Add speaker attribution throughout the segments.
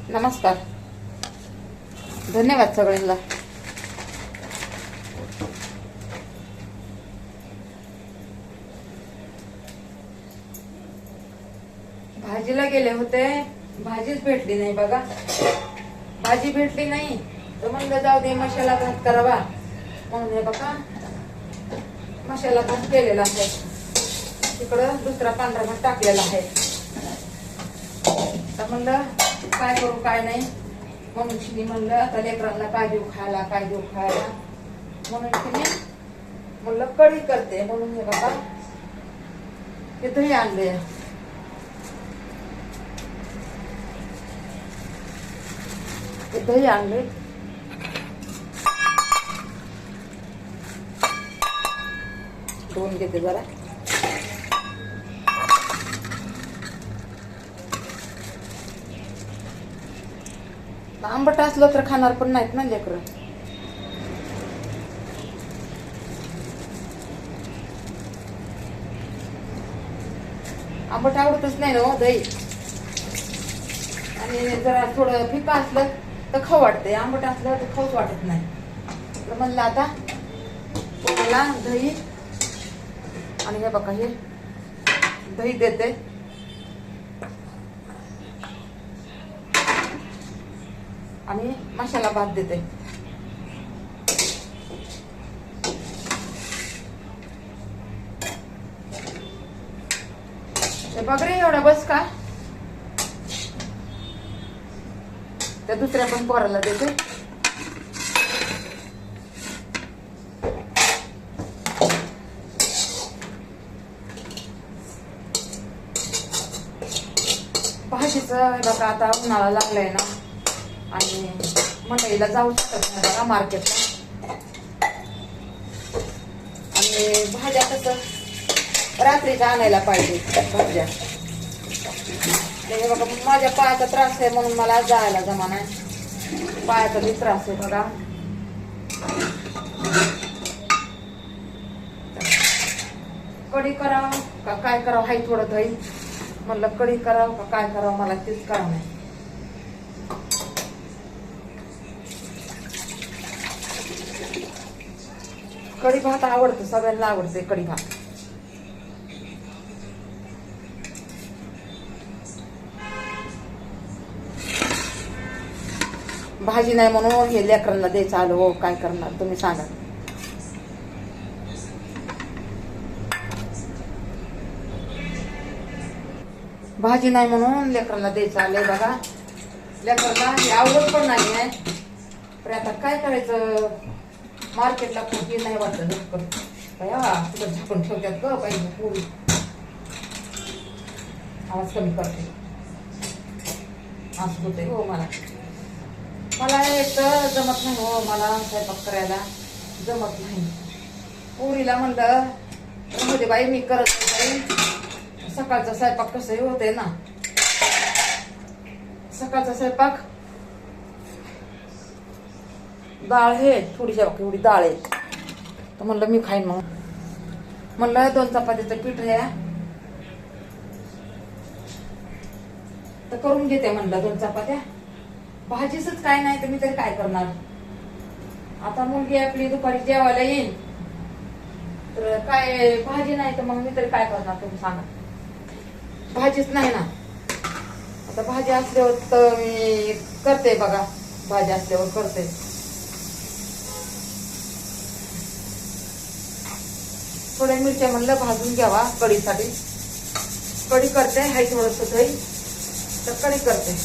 Speaker 1: नमस्कार. धन्यवाद सगळ्यांना. भाजीला गेले होते, भाजीच भेटली नाही बघा. भाजी भेटली नाही तर म्हणलं जाऊ दे मसाला भात करावा म्हणून हे बघा मसाला भात केलेला आहे. तिकडं दुसरा पांढरा भात टाकलेला आहे. तर म्हणलं काय करू काय नाही म्हणून शिनी म्हणलं आता लेकरांना काय देऊ खायला म्हणून शिनी म्हणलं कढी करते. म्हणून हे बघा हे दही आणले. दही आणले धुवून घेते जरा. आंबट असलं तर खाणार पण नाहीत ना लेकरं. आंबट आवडतच नाही ना दही. आणि जरा थोडं फिका असलं तर खाऊ वाटते, आंबट असलं तर खाऊच वाटत नाही. तर म्हणलं आता मला दही आणि हे बघा हे दही देते. आणि मसाला भात देते. बघ रे एवढा बस का. त्या दुसऱ्या पण पोराला देते. भाजीच बघा आता उन्हाळा लागलाय ना आणि मंडईला जाऊ शकत नाही बघा मार्केटला. आणि भाज्या कसं रात्रीच्या आणायला पाहिजे भाज्या. बघा माझ्या पायाचा त्रास आहे म्हणून मला जायला जमा नाही. पायाचा बी त्रास आहे बघा. कढी करावं का काय करावं हाय थोडं दही. म्हणलं कढी करावं का काय करावं मला तेच करावं नाही. कढी भात आवडतो सगळ्यांना आवडते कढी भात. भाजी नाही म्हणून हे लेकरांना द्यायचं आलं. हो काय करणार तुम्ही सांगा. भाजी नाही म्हणून लेकरांना द्यायचं आलंय बघा. लेकरांना हे आवडत पण नाही आहे. पण आता काय करायचं मार्केटला खूप नाही वाटत तुला झाकून ठेवतात ग पाहिजे पोळी. आवाज कमी करते असं होते हो. मला एक तर जमत नाही हो. मला स्वयंपाक करायला जमत नाही. पोळीला म्हणलं राहू दे बाई मी करत नाही. सकाळचा स्वयंपाक कसंही होते ना. सकाळचा स्वयंपाक डाळ आहे थोडीशी एवढी डाळ आहे. तर म्हणलं मी खाईन मग. म्हणलं 2 चपातीचं पीठ आहे तर करून घेते म्हणलं 2 चपात्या. भाजीच काय नाही तर मी तरी काय करणार. आता मुलगी आपली दुपारी जेवायला येईल तर काय भाजी नाही तर मग मी तरी काय करणार तुम्ही सांगा. भाजीच नाही ना. आता भाजी असल्यावर तर मी करते बघा. भाजी असल्यावर करते. थोड्या मिरच्या म्हणलं भाजून घ्यावा कढीसाठी. कढी करते हाय थोडंसं दही तर कढी करते.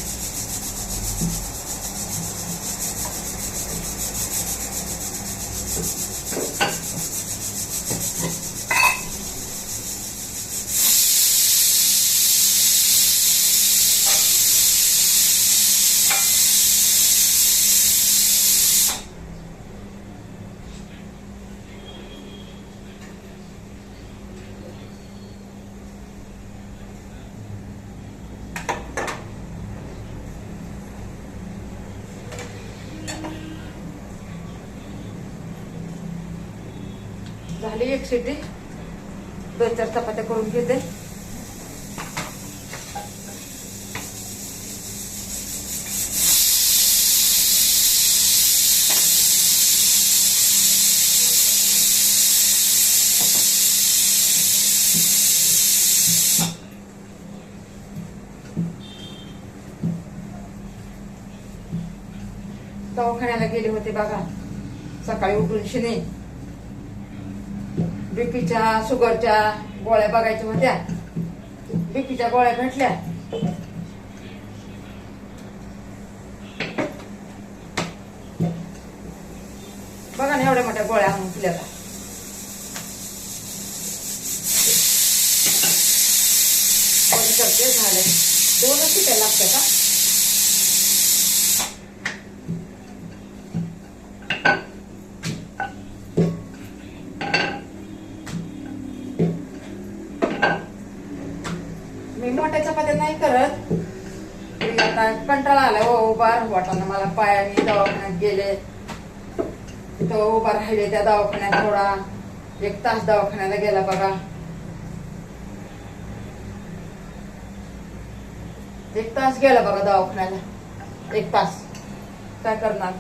Speaker 1: झाली एक शिटी. 2-4 चपात्या करून घेते. दवाखान्याला गेले होते बघा सकाळी उठून शिने. बीपीच्या शुगरच्या गोळ्या बघायच्या होत्या. बीपीच्या गोळ्या भेटल्या. बघा ना एवढ्या मोठ्या गोळ्या आणून पिल्याला. करते झाले 2च शिट्या लागतात का. मी मोठ्या चपात्या नाही करत. आता कंटाळा आला हो उभा वाटाणा मला. पायाने दवाखान्यात गेले तिथं उभा राहिले त्या दवाखान्यात. थोडा 1 तास दवाखान्याला गेला बघा. 1 तास गेला बघा दवाखान्याला. 1 तास काय करणार.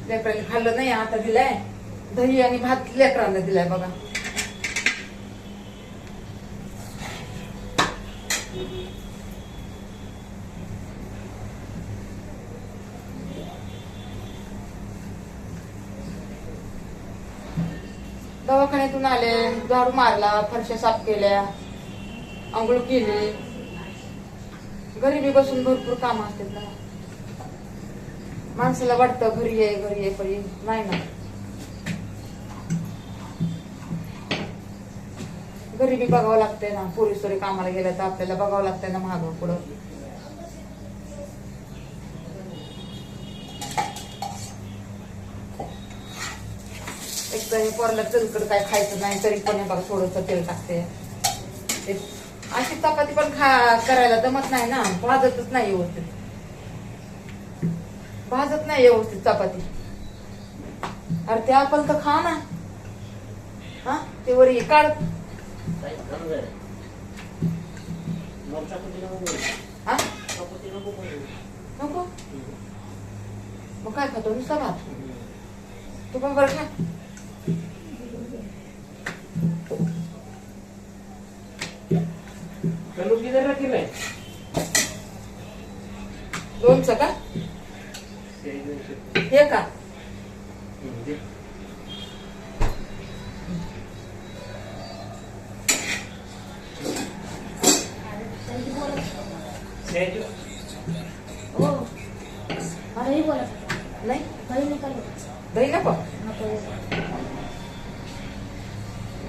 Speaker 1: लेकरांनी खाल्लं नाही. आता दिलाय दही आणि भात लेकरांना दिलाय बघा. दवाखान्यातून आले, झाडू मारला, फरशा साफ केल्या, आंघोळ केली. घरी बी बसून भरपूर काम असतात ना. माणसाला वाटतं घरी ये पण नाही ना. घरी बी बघावं लागतंय ना. पोरीसोरी कामाला गेल्या तर आपल्याला बघावं लागतंय ना मागं पुढं. एक तर पोरला तेलकट काय खायचं नाही तरी पण बघा थोडंसं तेल टाकते. अशी चपाती पण करायला जमत नाही ना. भाजतच नाही व्यवस्थित. भाजत नाही व्यवस्थित चपाती. अरे ते आपण तर खा ना. हा ते वर काढ. नको मग काय खातो नुसता भात. तू पण बरं खा. लोणचं का हे का. नाही दही नको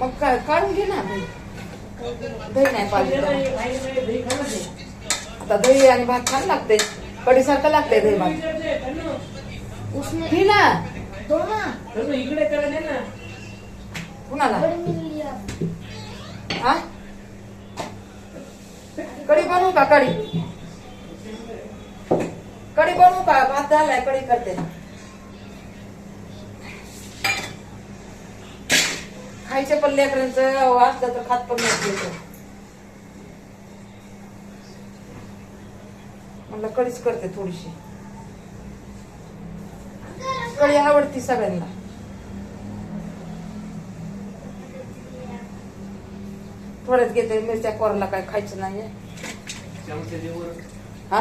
Speaker 1: मग काढून घे ना. दही नाही पाहिजे. आता दही आणि भात छान लागते. कढी सारखं लागतंय दही भात. घे ना.
Speaker 2: इकडे करा ना.
Speaker 1: कुणाला हा कढी बनवू का. कढी बनवू का. भात झालाय कढी करते. खायच्या पण लेकरांचं असलं तर खात पण नाही. मला कढीच करते थोडीशी. कढी आवडती सगळ्यांना. थोड्याच घेते. मिरच्या कोरला काय खायचं नाहीये. हा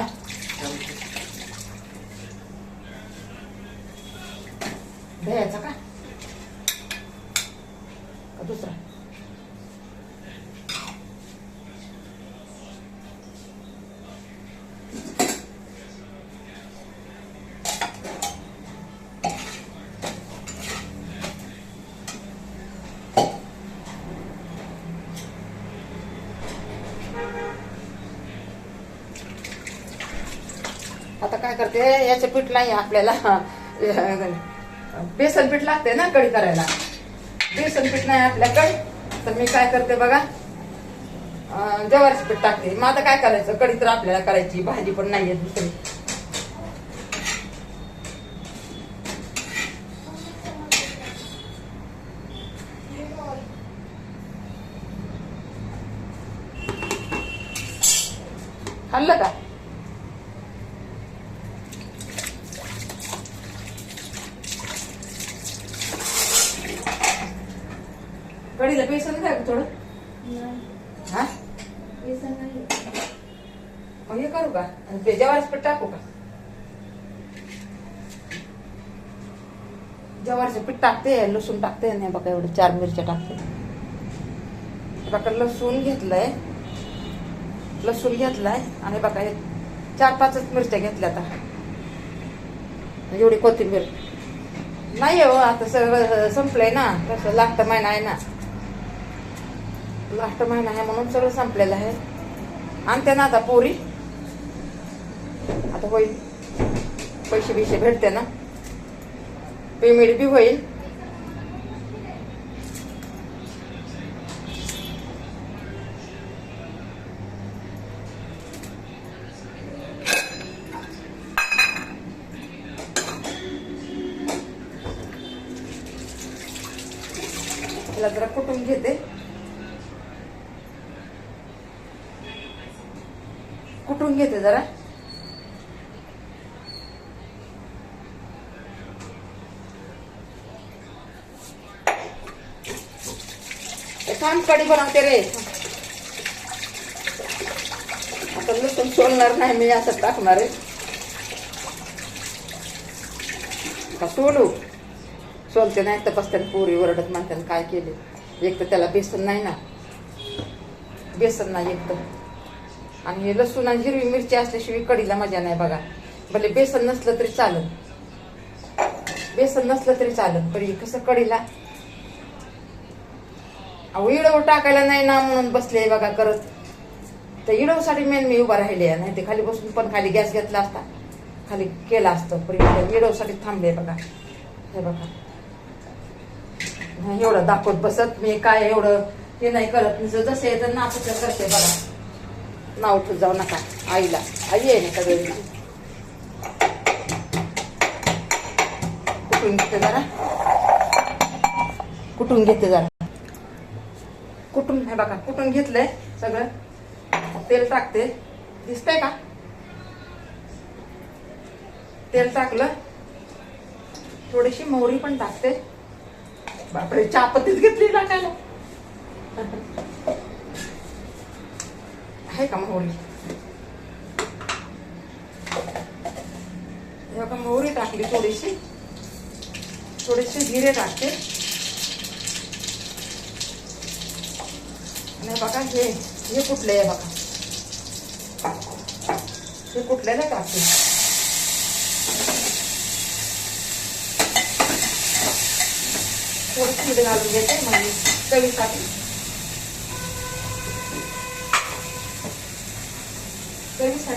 Speaker 1: दह्याचा का दुसरा. आता काय करते याचं पीठ नाही आपल्याला. बेसन पीठ लागते ना कढी करायला. बेसन पीठ नाही आपल्याकडे तर मी काय करते बघा ज्वारीचं पीठ टाकते. मग आता काय करायचं. कढी तर आपल्याला करायची. भाजी पण नाहीये दुसरी. खाल्लं का. कढीला बेसन काय थोडं हा मग हे करू का आणि ते ज्वारीचं पीठ टाकू का ज्वारीचं पीठ टाकते लसूण टाकते आणि बघा एवढं 4 मिरच्या टाकते बघा लसूण घेतलंय आणि बघा हे 4-5 मिरच्या घेतल्या आता एवढी कोथिंबीर नाही हो आता सगळं संपलंय ना कसं लास्ट महिना आहे ना लास्ट महिना आहे म्हणून सगळं संपलेलं आहे आणते ना आता पोरी आता होईल पैसे बिशे भेटते ना पेमेंट बी होईल जरा कुटून घेते जरा थांब कढी बनवते रे आता लसूण सोलणार नाही मी असं टाकणार आहे का सोलते नाही तर बसते पोरी ओरडत म्हणते काय केले एक तर त्याला बेसन नाही एक तर आणि हे लसूण आणि हिरवी मिरची असल्याशिवाय कढीला मजा नाही बघा भले बेसन नसलं तरी चालत पण कसं कढीला अहो इडव टाकायला नाही ना म्हणून बसले बघा करत तर इडवसाठी मेन मी उभा राहिले नाही ते खाली बसून पण खाली गॅस घेतला असता खाली केला असतं पण इडवसाठी थांबले बघा हे बघा नाही एवढं दाखवत बसत मी काय एवढं हे नाही करत जसं येतं ना तसं करते बघा नाव ठेवत जाऊ नका आईला आई आहे ना सगळे कुठून घेते जरा कुठून हे बघा कुठून घेतलंय सगळं तेल टाकते दिसतंय का तेल टाकलं थोडीशी मोहरी पण टाकते बापरे चहापत्तीच घेतली टाकायला आहे का मोहरी बघा मोहरी टाकली थोडीशी जिरे टाकते आणि बघा हे कुठले आहे बघा हे कुठल्याला टाकते थोडी मीठ घालून घेते म्हणजे चवीसाठी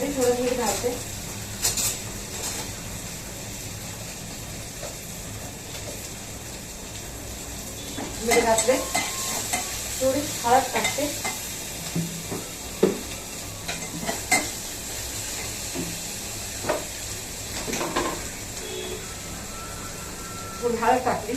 Speaker 1: थोडं मीठ घालते मीठ घातले थोडी हळद टाकते थोडी हळद टाकली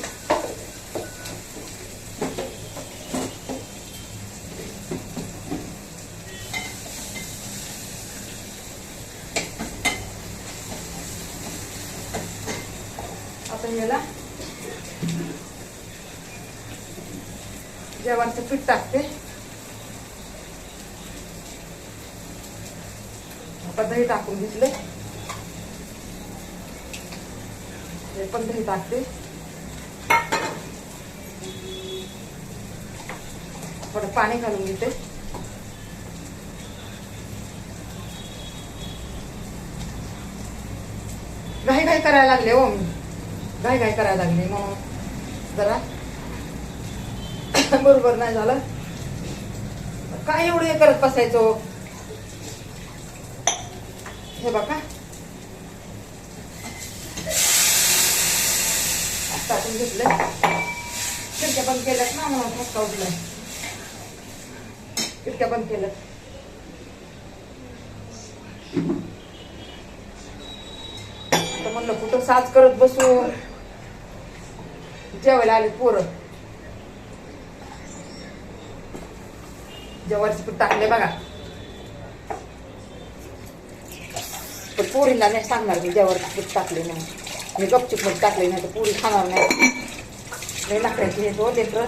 Speaker 1: आता याला ज्वारीचं पीठ टाकते आता दही टाकून घेतले हे पण दही टाकते थोडं पाणी घालून घेते घाई करायला लागले हो मी घाई करायला लागले म्हणून जरा बरोबर नाही झालं काय एवढं हे करत बसायचो हे बघा टाकून घेतलं खिडक्या बंद केल्यात ना म्हणून ठसका उठलाय खिडक्या बंद केल्यात आता म्हणलं कुठं साज करत बसू जेवायला आले पोरं ज्वारीचं पीठ टाकले बघा पण पोरीला नाही सांगणार की ज्वारीचं पीठ टाकले नाही मी गपचूप मध्ये टाकले नाही तर पोरी खाणार नाही लई लाकडाची हे तो लेकर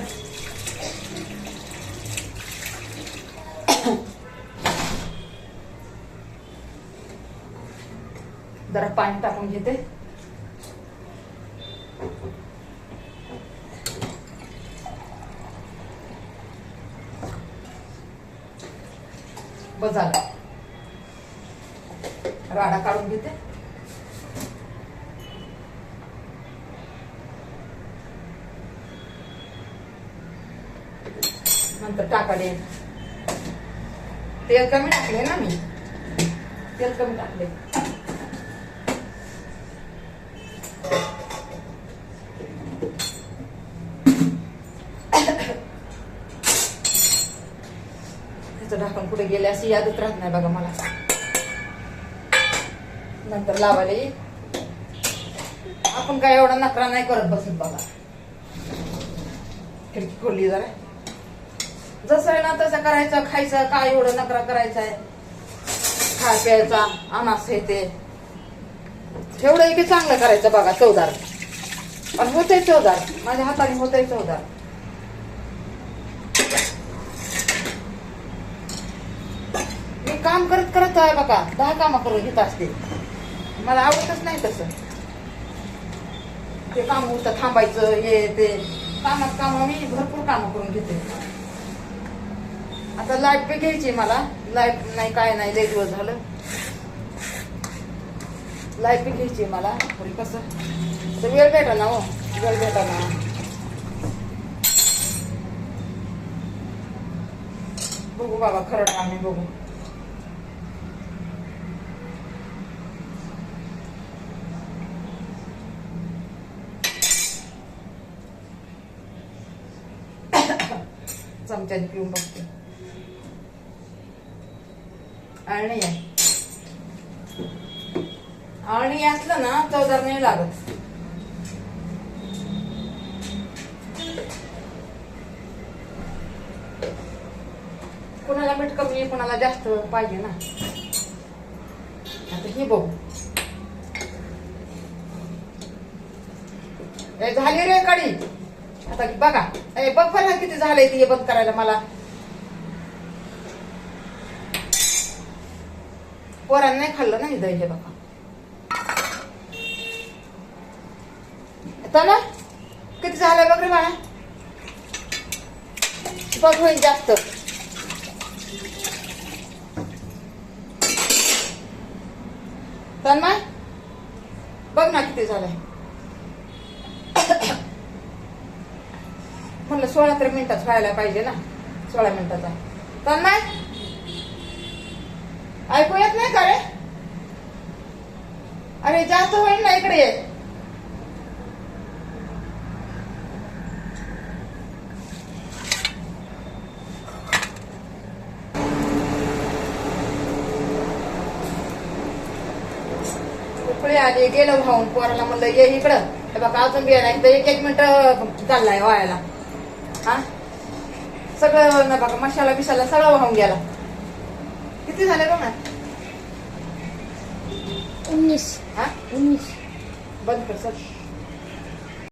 Speaker 1: जरा पाणी टाकून घेते. बस झालं. राडा काढून घेते. नंतर टाकाले. तेल कमी टाकले ना मी. तेल कमी टाकले. त्याचं ढाकण कुठे गेले अशी यादच राहत नाही बघा मला. नंतर लावायला येईल. आपण काय एवढा नकरा नाही करत बसत बघा. खिडकी खोलली जरा. जसं आहे ना तसं करायचं. खायचं काय एवढं नकरा करायचा आहे. खा प्यायचा अनास आहे ते एवढं की चांगलं करायचं बघा. चवदार पण होतंय चवदार. माझ्या हाताने होतंय चवदार. मी काम करत करत आहे बघा. 10 कामं करून घेत असते. मला आवडतच नाही तसं. ते काम होतं थांबायचं हे ते. कामात काम मी भरपूर कामं करून घेते. आता लाईट बी घ्यायची मला. लाईट नाही काय नाही लय दिवस झालं. लाईट बी घ्यायची मला. थोडी कसं वेळ भेटा ना हो. वेळ भेटा ना. बघू बाबा खरं आम्ही बघू. चमच्याने पिऊन बघते. आळणी आहे. आळणी असलं ना चवदार नाही लागत. कुणाला मीठ कमी कुणाला जास्त पाहिजे ना. आता हे बघू. झाली रे कढी. आता बघा बघ बरं किती झालंय ते बंद करायला मला. पोरांना नाही खाल्लं नाही दही. हे बघा आता ना किती झालंय बघ रे बाळा. बघ होईल जास्त. तन्मय बघ ना किती झालंय. म्हणलं 16 तरी मिनिटात व्हायला पाहिजे ना. 16 मिनिटाचा. तन्मय ऐकू येत नाही का रे. अरे जास्त होईल ना इकडे ये. उकळी आली गेलं भाऊन पोराला म्हणलं ये इकडं. हे बघा अजून बिया नाही तर 1 मिनिट चाललाय व्हायला. हा सगळं ना बघा मसाला बिसाला सगळं वाहून गेला. किती झाले बघ ना.
Speaker 3: 19.
Speaker 1: हा
Speaker 3: 19.
Speaker 1: बंद कर सर.